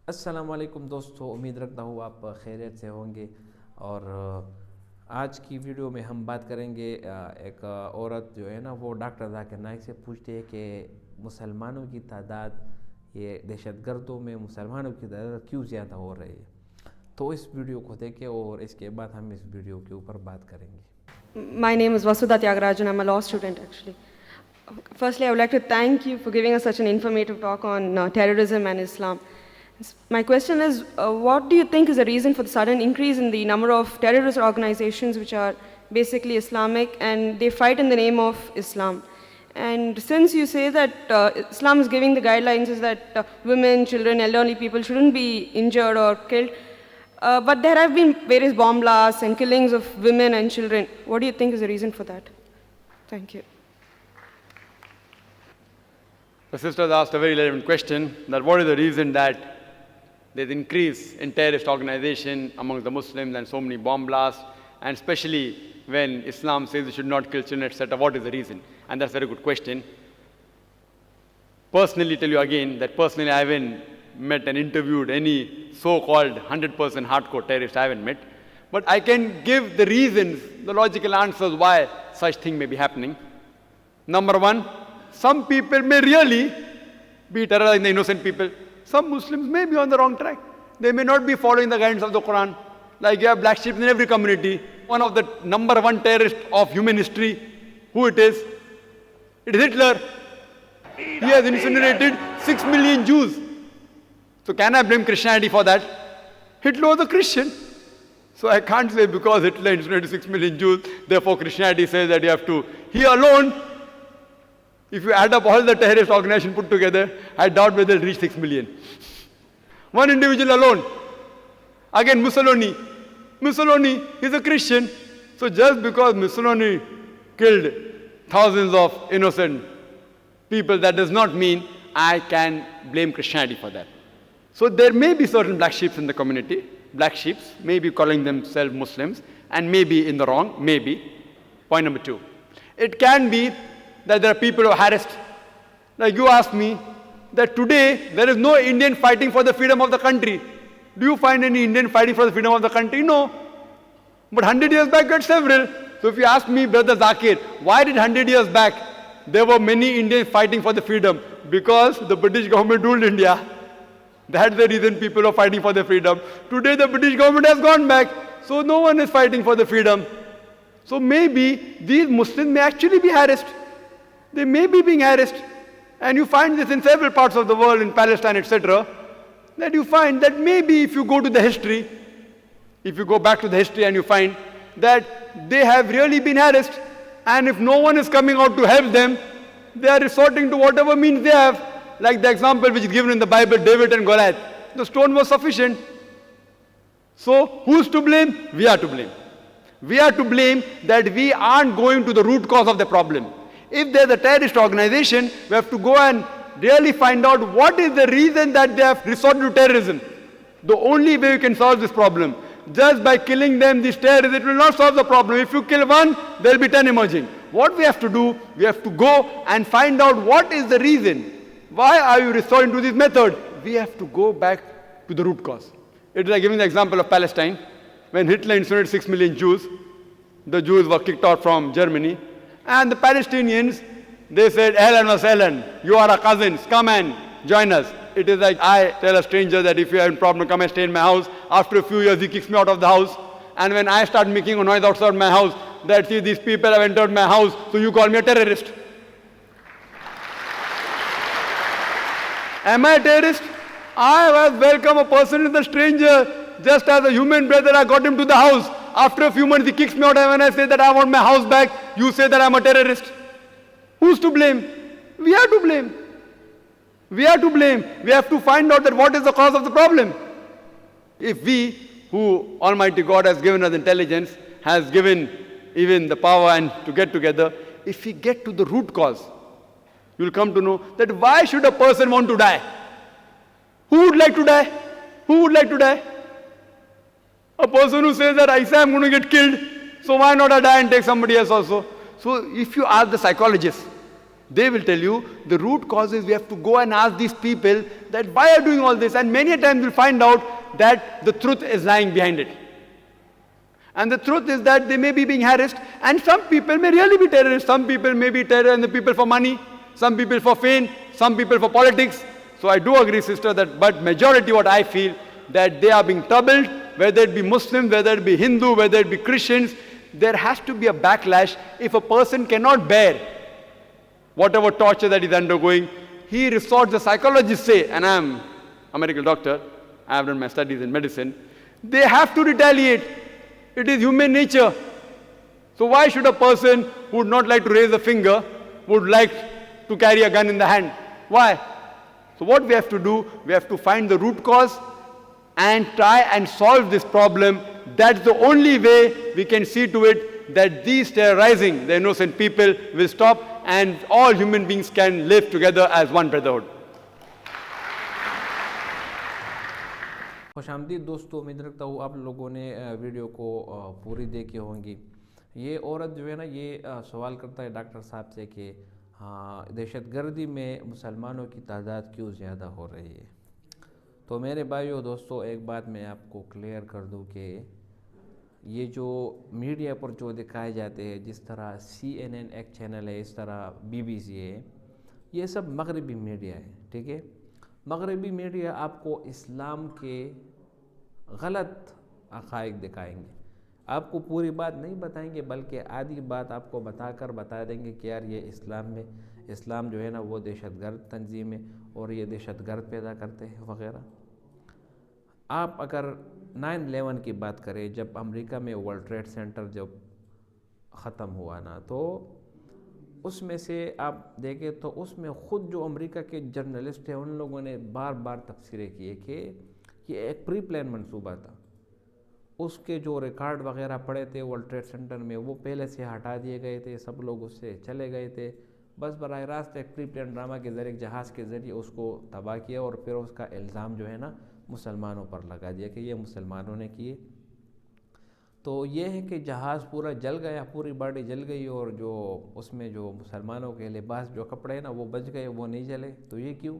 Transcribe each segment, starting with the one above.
अस्सलाम वालेकुम दोस्तों, उम्मीद रखता हूँ आप खैरियत से होंगे। और आज की वीडियो में हम बात करेंगे एक औरत जो है ना वो डॉक्टर जाकिर नाइक से पूछती है कि मुसलमानों की तादाद, ये दहशतगर्दों में मुसलमानों की तादाद क्यों ज़्यादा हो रही है। तो इस वीडियो को देखें और इसके बाद हम इस वीडियो के ऊपर बात करेंगे। My name is Vasudha Tyagarajan. I'm a law student, actually. Firstly, I would like to thank you for giving us such an informative talk on terrorism and Islam. My question is, what do you think is the reason for the sudden increase in the number of terrorist organizations which are basically Islamic and they fight in the name of Islam? And since you say that Islam is giving the guidelines is that women, children, elderly people shouldn't be injured or killed, but there have been various bomb blasts and killings of women and children. What do you think is the reason for that? Thank you. The sister asked a very relevant question, that what is the reason that there's increase in terrorist organization among the Muslims and so many bomb blasts, and especially when Islam says you should not kill children, etc. What is the reason? And that's a very good question. Personally, tell you again that personally I haven't met and interviewed any so-called 100% hardcore terrorist. I haven't met. But I can give the reasons, the logical answers why such thing may be happening. Number one, some people may really be terrorizing the innocent people. Some Muslims may be on the wrong track. They may not be following the guidance of the Quran. Like you have black sheep in every community. One of the number one terrorists of human history, who it is? It is Hitler. He has incinerated 6 million Jews. So can I blame Christianity for that? Hitler was a Christian. So I can't say because Hitler incinerated 6 million Jews, therefore Christianity says that you have to. He alone, if you add up all the terrorist organizations put together, I doubt whether they'll reach 6 million. One individual alone. Again, Mussolini. Mussolini is a Christian. So just because Mussolini killed thousands of innocent people, that does not mean I can blame Christianity for that. So there may be certain black sheep in the community. Black sheep may be calling themselves Muslims and may be in the wrong, maybe. Point number two. It can be that there are people who are harassed. Like you asked me that today there is no Indian fighting for the freedom of the country. Do you find any Indian fighting for the freedom of the country? No. But 100 years back there were several. So if you ask me, Brother Zakir, why did 100 years back there were many Indians fighting for the freedom? Because the British government ruled India. That's the reason people are fighting for their freedom. Today the British government has gone back, so no one is fighting for the freedom. So maybe these Muslims may actually be harassed. They may be being harassed. And you find this in several parts of the world, in Palestine, etc. That you find that maybe if you go to the history, if you go back to the history and you find that they have really been harassed, and if no one is coming out to help them, they are resorting to whatever means they have. Like the example which is given in the Bible, David and Goliath. The stone was sufficient. So who's to blame? We are to blame. We are to blame that we aren't going to the root cause of the problem. If there's a terrorist organization, we have to go and really find out what is the reason that they have resorted to terrorism. The only way we can solve this problem. Just by killing them, these terrorists, it will not solve the problem. If you kill one, there will be 10 emerging. What we have to do, we have to go and find out what is the reason. Why are you resorting to this method? We have to go back to the root cause. It is like giving the example of Palestine. When Hitler incinerated 6 million Jews, the Jews were kicked out from Germany. And the Palestinians, they said, Ahlan wa sahlan, you are our cousins, come and join us. It is like I tell a stranger that if you have a problem, come and stay in my house. After a few years, he kicks me out of the house. And when I start making a noise outside my house, that see, these people have entered my house, so you call me a terrorist. Am I a terrorist? I have welcomed a person as a stranger, just as a human brother. I got him to the house. After a few months, he kicks me out, and when I say that I want my house back, you say that I'm a terrorist. Who's to blame? We are to blame. We are to blame. We have to find out that what is the cause of the problem. If we, who Almighty God has given us intelligence, has given even the power and to get together, if we get to the root cause, you will come to know that why should a person want to die? Who would like to die? Who would like to die? A person who says that I say I'm going to get killed, so why not I die and take somebody else also? So if you ask the psychologists, They will tell you the root cause is we have to go and ask these people that why are you doing all this, and many a times we'll find out that the truth is lying behind it. And the truth is that they may be being harassed, and some people may really be terrorists. Some people may be terror and the people for money, some people for fame, some people for politics. So I do agree, sister, that but majority what I feel that they are being troubled, whether it be Muslims, whether it be Hindu, whether it be Christians. There has to be a backlash. If a person cannot bear whatever torture that he's undergoing, he resorts, the psychologists say, and I'm a medical doctor, I have done my studies in medicine, they have to retaliate. It is human nature. So why should a person who would not like to raise a finger would like to carry a gun in the hand? Why? So what we have to do, we have to find the root cause and try and solve this problem. That's the only way we can see to it that these terrorizing the innocent people will stop and all human beings can live together as one brotherhood. خوش آمدید دوستو، امید رکھتا ہوں آپ لوگوں نے video کو پوری دیکھی ہوںگی. یہ عورت جو ہے نا یہ سوال کرتا ہے ڈاکٹر صاحب سے کہ ہاں دہشت گردی میں مسلمانوں کی تعداد کیوں زیادہ ہو رہی ہے. تو میرے بھائیو دوستو ایک بات میں آپ کو کلیئر کر دوں کہ یہ جو میڈیا پر جو دکھائے جاتے ہیں، جس طرح CNN ایک چینل ہے، اس طرح BBC ہے، یہ سب مغربی میڈیا ہے. ٹھیک ہے، مغربی میڈیا آپ کو اسلام کے غلط عقائد دکھائیں گے. آپ کو پوری بات نہیں بتائیں گے بلکہ آدھی بات آپ کو بتا دیں گے کہ یار یہ اسلام جو ہے نا وہ دہشت گرد تنظیم ہے اور یہ دہشت گرد پیدا کرتے ہیں وغیرہ. آپ اگر 9/11 کی بات کریں، جب امریکہ میں ورلڈ ٹریڈ سینٹر جب ختم ہوا نا، تو اس میں سے آپ دیکھیں تو اس میں خود جو امریکہ کے جرنلسٹ ہیں ان لوگوں نے بار بار تبصرے کیے کہ یہ ایک پری پلان منصوبہ تھا. اس کے جو ریکارڈ وغیرہ پڑے تھے ورلڈ ٹریڈ سینٹر میں وہ پہلے سے ہٹا دیے گئے تھے، سب لوگ اس سے چلے گئے تھے. بس براہ راست ایک پری پلان ڈرامہ کے ذریعے جہاز کے ذریعے اس کو تباہ کیا اور پھر اس کا الزام جو ہے نا مسلمانوں پر لگا دیا کہ یہ مسلمانوں نے کیے. تو یہ ہے کہ جہاز پورا جل گیا، پوری باڈی جل گئی، اور جو اس میں جو مسلمانوں کے لباس جو کپڑے ہیں نا وہ بچ گئے، وہ نہیں جلے. تو یہ کیوں؟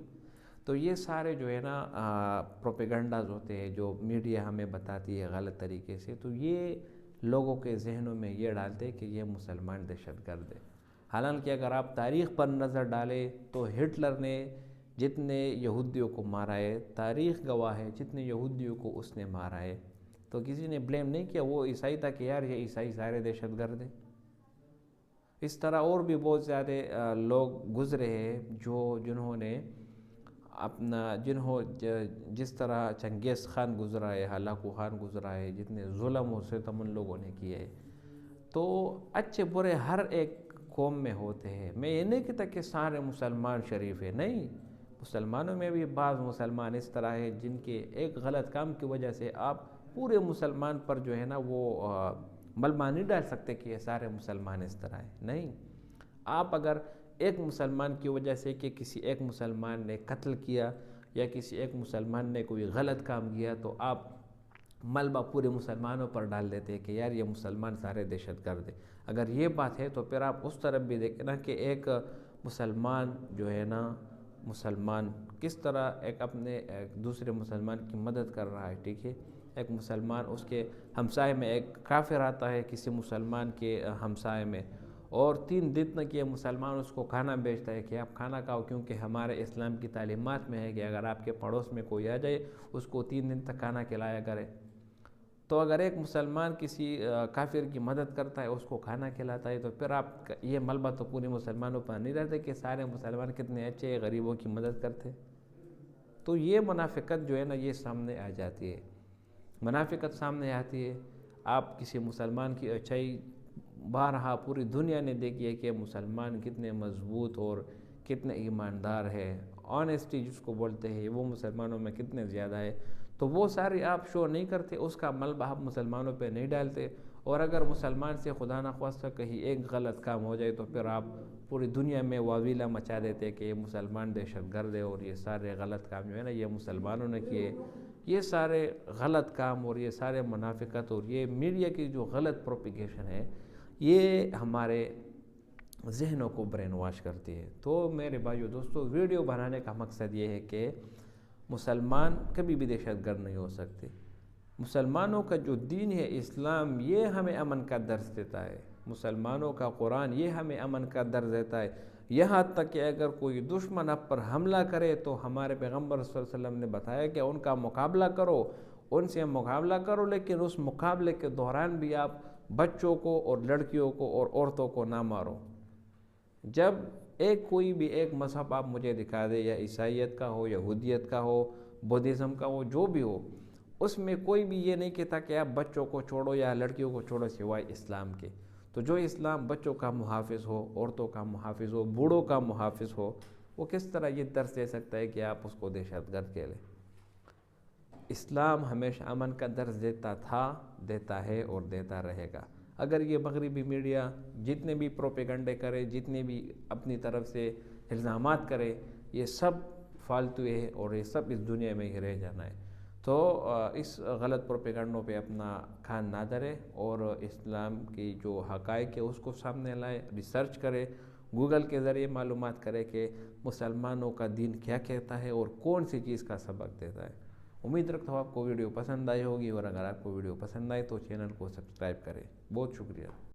تو یہ سارے جو ہے نا پروپیگنڈاز ہوتے ہیں جو میڈیا ہمیں بتاتی ہے غلط طریقے سے. تو یہ لوگوں کے ذہنوں میں یہ ڈالتے کہ یہ مسلمان دہشت گرد ہے. حالانکہ اگر آپ تاریخ پر نظر ڈالیں تو ہٹلر نے جتنے یہودیوں کو مارا ہے، تاریخ گواہ ہے جتنے یہودیوں کو اس نے مارا ہے، تو کسی نے بلیم نہیں کیا وہ عیسائی تھا کہ یار یہ عیسائی سارے دہشت گرد ہیں. اس طرح اور بھی بہت زیادہ لوگ گزرے ہیں جنہوں نے جس طرح چنگیز خان گزرا ہے، ہلاکو خان گزرا ہے، جتنے ظلم و ستم ان لوگوں نے کیے ہیں. تو اچھے برے ہر ایک قوم میں ہوتے ہیں. میں یہ نہیں کہتا کہ سارے مسلمان شریف ہیں، نہیں، مسلمانوں میں بھی بعض مسلمان اس طرح ہیں جن کے ایک غلط کام کی وجہ سے آپ پورے مسلمان پر جو ہے نا وہ ملبہ نہیں ڈال سکتے کہ یہ سارے مسلمان اس طرح ہیں. نہیں، آپ اگر ایک مسلمان کی وجہ سے کہ کسی ایک مسلمان نے قتل کیا یا کسی ایک مسلمان نے کوئی غلط کام کیا تو آپ ملبہ پورے مسلمانوں پر ڈال دیتے کہ یار یہ مسلمان سارے دہشت گرد ہیں. اگر یہ بات ہے تو پھر آپ اس طرف بھی دیکھیں نا کہ ایک مسلمان جو ہے نا مسلمان کس طرح ایک اپنے دوسرے مسلمان کی مدد کر رہا ہے. ٹھیک ہے، ایک مسلمان اس کے ہمسائے میں ایک کافر آتا ہے کسی مسلمان کے ہمسائے میں اور 3 دن تک یہ مسلمان اس کو کھانا بیچتا ہے کہ آپ کھانا کھاؤ، کیونکہ ہمارے اسلام کی تعلیمات میں ہے کہ اگر آپ کے پڑوس میں کوئی آ جائے اس کو 3 دن تک کھانا کھلایا کرے. تو اگر ایک مسلمان کسی کافر کی مدد کرتا ہے، اس کو کھانا کھلاتا ہے، تو پھر آپ یہ ملبہ تو پورے مسلمانوں پر نہیں رہتے کہ سارے مسلمان کتنے اچھے غریبوں کی مدد کرتے. تو یہ منافقت جو ہے نا یہ سامنے آ جاتی ہے، منافقت سامنے آتی ہے. آپ کسی مسلمان کی اچھائی بارہا پوری دنیا نے دیکھی ہے کہ مسلمان کتنے مضبوط اور کتنے ایماندار ہے، آنیسٹی جس کو بولتے ہیں وہ مسلمانوں میں کتنے زیادہ ہے. تو وہ ساری آپ شو نہیں کرتے، اس کا ملبہ آپ مسلمانوں پہ نہیں ڈالتے. اور اگر مسلمان سے خدا نخواستہ کہیں ایک غلط کام ہو جائے تو پھر آپ پوری دنیا میں واویلا مچا دیتے کہ یہ مسلمان دہشت گرد ہے اور یہ سارے غلط کام جو ہے نا یہ مسلمانوں نے کیے. یہ سارے غلط کام اور یہ سارے منافقت اور یہ میڈیا کی جو غلط پروپیگیشن ہے یہ ہمارے ذہنوں کو برین واش کرتی ہے. تو میرے بھائیو دوستو، ویڈیو بنانے کا مقصد یہ ہے کہ مسلمان کبھی بھی دہشت گرد نہیں ہو سکتے. مسلمانوں کا جو دین ہے اسلام، یہ ہمیں امن کا درس دیتا ہے. مسلمانوں کا قرآن یہ ہمیں امن کا درس دیتا ہے. یہاں تک کہ اگر کوئی دشمن آپ پر حملہ کرے تو ہمارے پیغمبر صلی اللہ علیہ وسلم نے بتایا کہ ان کا مقابلہ کرو، ان سے مقابلہ کرو، لیکن اس مقابلے کے دوران بھی آپ بچوں کو اور لڑکیوں کو اور عورتوں کو نہ مارو. جب کوئی بھی ایک مذہب آپ مجھے دکھا دے، یا عیسائیت کا ہو، یہودیت کا ہو، بدھزم کا ہو، جو بھی ہو، اس میں کوئی بھی یہ نہیں کہتا کہ آپ بچوں کو چھوڑو یا لڑکیوں کو چھوڑو سوائے اسلام کے. تو جو اسلام بچوں کا محافظ ہو، عورتوں کا محافظ ہو، بوڑھوں کا محافظ ہو، وہ کس طرح یہ درس دے سکتا ہے کہ آپ اس کو دہشت گرد کہہ لیں؟ اسلام ہمیشہ امن کا درس دیتا تھا، دیتا ہے اور دیتا رہے گا. اگر یہ مغربی میڈیا جتنے بھی پروپیگنڈے کرے، جتنے بھی اپنی طرف سے الزامات کرے، یہ سب فالتو ہے اور یہ سب اس دنیا میں ہی رہ جانا ہے. تو اس غلط پروپیگنڈوں پہ اپنا کان نہ دھرے اور اسلام کی جو حقائق ہے اس کو سامنے لائے، ریسرچ کرے، گوگل کے ذریعے معلومات کرے کہ مسلمانوں کا دین کیا کہتا ہے اور کون سی چیز کا سبق دیتا ہے. امید رکھتا ہوں آپ کو ویڈیو پسند آئی ہوگی، اور اگر آپ کو ویڈیو پسند آئے تو چینل کو سبسکرائب کریں. بہت شکریہ.